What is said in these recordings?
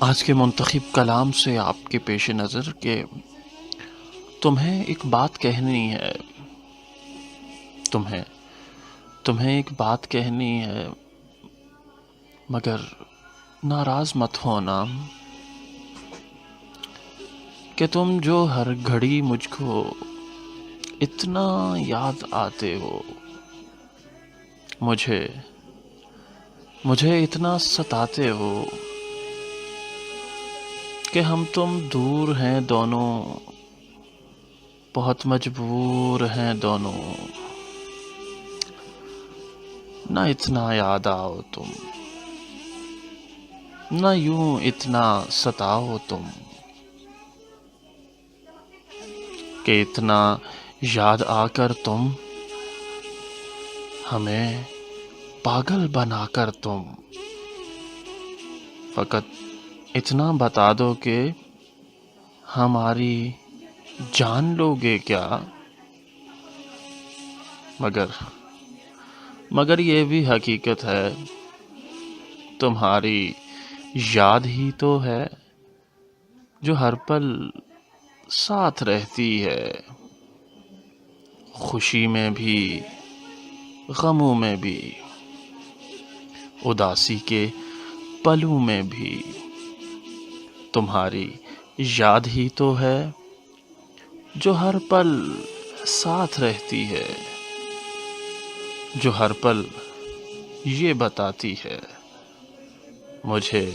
آج کے منتخب کلام سے آپ کے پیش نظر کہ تمہیں ایک بات کہنی ہے، تمہیں تمہیں ایک بات کہنی ہے، مگر ناراض مت ہونا کہ تم جو ہر گھڑی مجھ کو اتنا یاد آتے ہو، مجھے مجھے اتنا ستاتے ہو کہ ہم تم دور ہیں دونوں، بہت مجبور ہیں دونوں، نہ اتنا یاد آؤ تم، نہ یوں اتنا ستاؤ تم، کہ اتنا یاد آ کر تم ہمیں پاگل بنا کر تم فقط اتنا بتا دو کہ ہماری جان لو گے کیا؟ مگر یہ بھی حقیقت ہے، تمہاری یاد ہی تو ہے جو ہر پل ساتھ رہتی ہے، خوشی میں بھی غموں میں بھی، اداسی کے پلوں میں بھی، تمہاری یاد ہی تو ہے جو ہر پل ساتھ رہتی ہے، جو ہر پل یہ بتاتی ہے مجھے،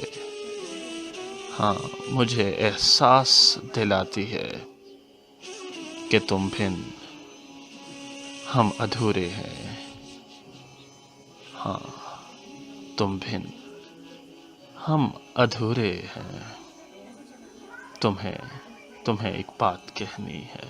ہاں مجھے احساس دلاتی ہے کہ تم بن ہم ادھورے ہیں، ہاں تم بن ہم ادھورے ہیں، تمہیں ایک بات کہنی ہے۔